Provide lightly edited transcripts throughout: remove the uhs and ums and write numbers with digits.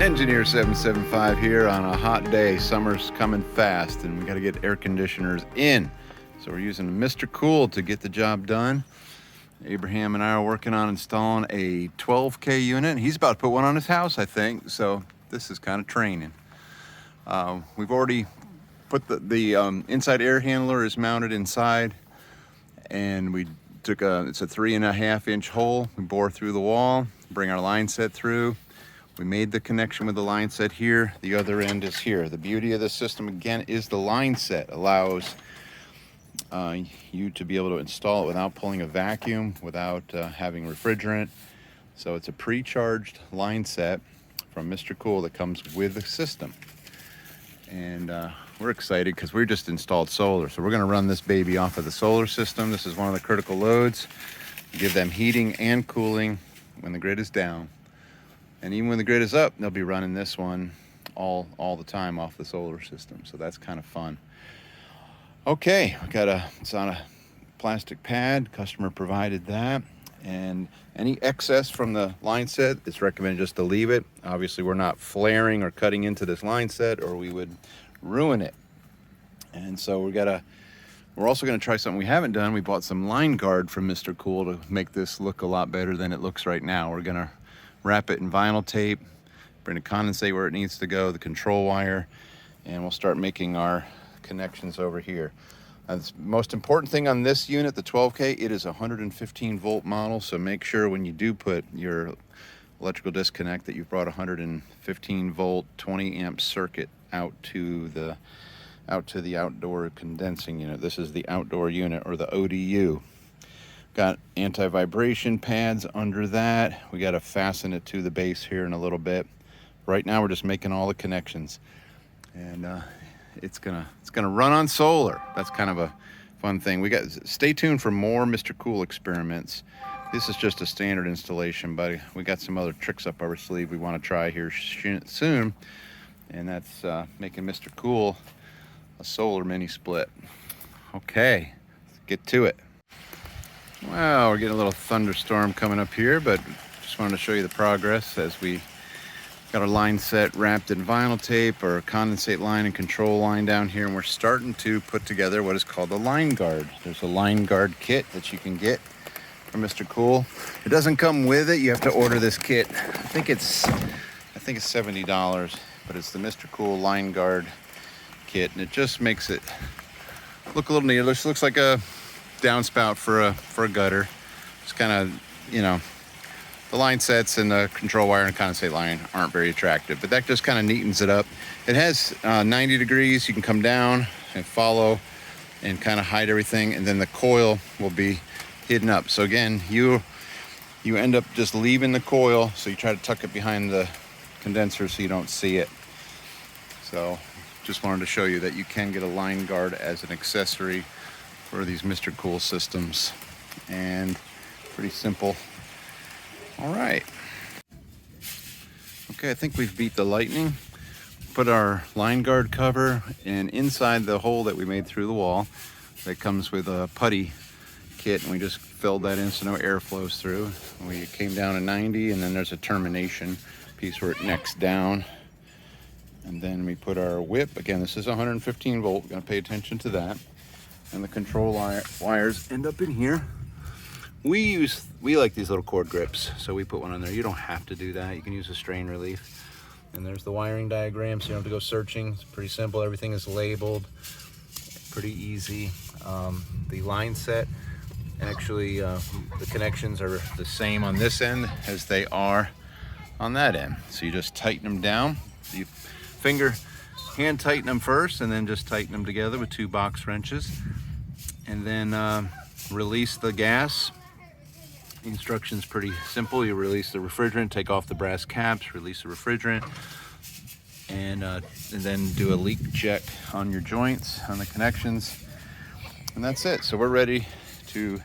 Engineer 775 here on a hot day. Summer's coming fast and we got to get air conditioners in. So we're using MrCool to get the job done. Abraham and I are working on installing a 12K unit. He's about to put one on his house, I think. So this is kind of training. We've already put the inside air handler is mounted inside, and we took it's a 3.5 inch hole. We bore through the wall, bring our line set through. We made the connection with the line set here. The other end is here. The beauty of this system, again, is the line set allows you to be able to install it without pulling a vacuum, without having refrigerant. So it's a pre-charged line set from MrCool that comes with the system. And we're excited because we just installed solar. So we're gonna run this baby off of the solar system. This is one of the critical loads. Give them heating and cooling when the grid is down. And even when the grid is up, they'll be running this one all the time off the solar system. So that's kind of fun. Okay, it's on a plastic pad. Customer provided that. And any excess from the line set, it's recommended just to leave it. Obviously, we're not flaring or cutting into this line set or we would ruin it. And so we're also gonna try something we haven't done. We bought some line guard from MrCool to make this look a lot better than it looks right now. We're gonna wrap it in vinyl tape, bring the condensate where it needs to go, the control wire, and we'll start making our connections over here. The most important thing on this unit, the 12K, it is a 115 volt model, so make sure when you do put your electrical disconnect that you've brought a 115 volt 20 amp circuit out to the outdoor condensing unit. This is the outdoor unit, or the ODU. Got anti-vibration pads under that. We got to fasten it to the base here in a little bit. Right now we're just making all the connections, and it's gonna run on solar. That's kind of a fun thing. Stay tuned for more MrCool experiments. This is just a standard installation, but we got some other tricks up our sleeve we want to try here soon, and that's making MrCool a solar mini split. Okay, let's get to it. Well, we're getting a little thunderstorm coming up here, but just wanted to show you the progress as we got our line set wrapped in vinyl tape, or condensate line and control line down here, and we're starting to put together what is called the line guard. There's a line guard kit that you can get from MrCool. It doesn't come with it. You have to order this kit. I think it's $70, but it's the MrCool line guard kit, and it just makes it look a little neat. It looks like a downspout for a gutter. It's kind of, the line sets and the control wire and condensate line aren't very attractive, but that just kind of neatens it up. It has 90 degrees. You can come down and follow and kind of hide everything, and then the coil will be hidden up. So again, you end up just leaving the coil, so you try to tuck it behind the condenser so you don't see it. So just wanted to show you that you can get a line guard as an accessory for these MrCool systems, and pretty simple. All right. Okay, I think we've beat the lightning. Put our line guard cover, and inside the hole that we made through the wall, that comes with a putty kit, and we just filled that in so no air flows through. We came down to 90, and then there's a termination piece where it necks down. And then we put our whip. Again, this is 115 volt. We're gonna pay attention to that. And the control wires end up in here. We like these little cord grips, so we put one on there. You don't have to do that. You can use a strain relief. And there's the wiring diagram, so you don't have to go searching. It's pretty simple. Everything is labeled. Pretty easy. The line set, actually, the connections are the same on this end as they are on that end. So you just tighten them down. You hand tighten them first, and then just tighten them together with 2 box wrenches, and then release the gas. The instruction's pretty simple. You release the refrigerant, take off the brass caps, release the refrigerant, and then do a leak check on your joints, on the connections, and that's it. So we're ready to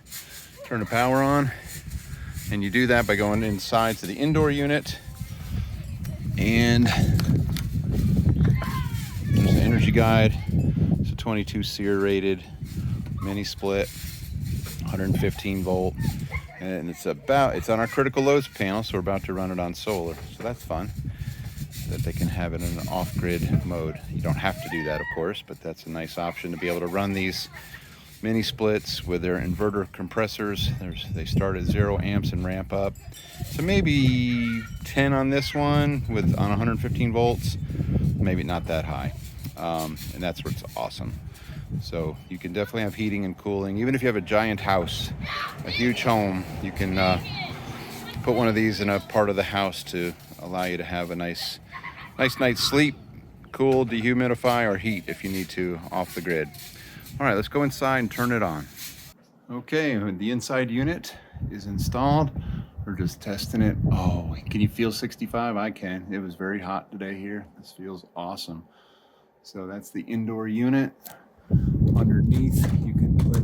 turn the power on, and you do that by going inside to the indoor unit, and there's the energy guide. It's a 22 SEER rated mini split, 115 volt, and it's on our critical loads panel, so we're about to run it on solar, so that's fun. that they can have it in an off-grid mode. You don't have to do that, of course, but that's a nice option to be able to run these mini splits with their inverter compressors. They start at 0 amps and ramp up. So maybe 10 on this one on 115 volts, maybe not that high. And that's what's awesome. So you can definitely have heating and cooling. Even if you have a giant house, a huge home, you can put one of these in a part of the house to allow you to have a nice night's sleep, cool, dehumidify, or heat if you need to off the grid. All right, let's go inside and turn it on. Okay, the inside unit is installed. We're just testing it. Oh, can you feel 65? I can. It was very hot today here. This feels awesome. So that's the indoor unit. Underneath, you can put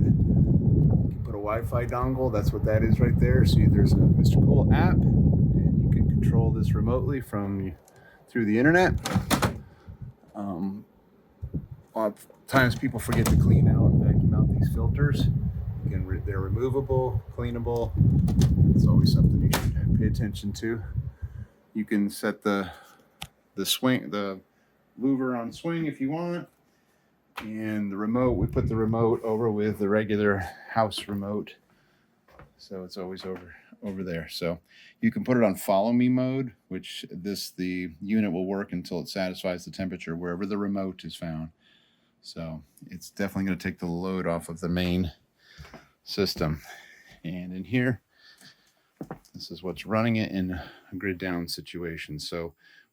a Wi-Fi dongle. That's what that is right there. See, there's a MrCool app, and you can control this remotely through the internet. A lot of times people forget to clean out and vacuum out these filters. They're removable, cleanable. It's always something you should pay attention to. You can set the louver on swing if you want. And the remote, we put the remote over with the regular house remote. So it's always over there. So you can put it on follow me mode, which the unit will work until it satisfies the temperature wherever the remote is found. So it's definitely going to take the load off of the main system. And in here, this is what's running it in a grid down situation. So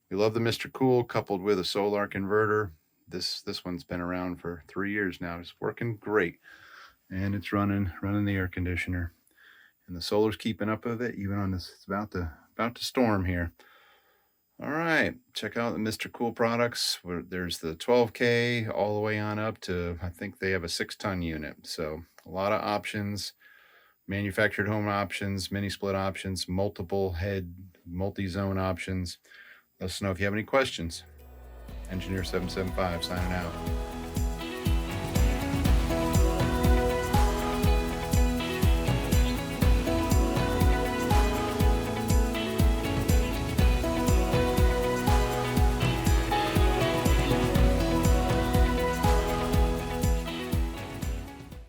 we love the MrCool coupled with a solar converter. This one's been around for 3 years now. It's working great, and it's running the air conditioner, and the solar's keeping up with it even on this. It's about to storm here. All right, check out the MrCool products. There's the 12K all the way on up to, I think they have a 6-ton unit. So a lot of options, manufactured home options, mini split options, multiple head, multi-zone options. Let us know if you have any questions. Engineer 775 signing out.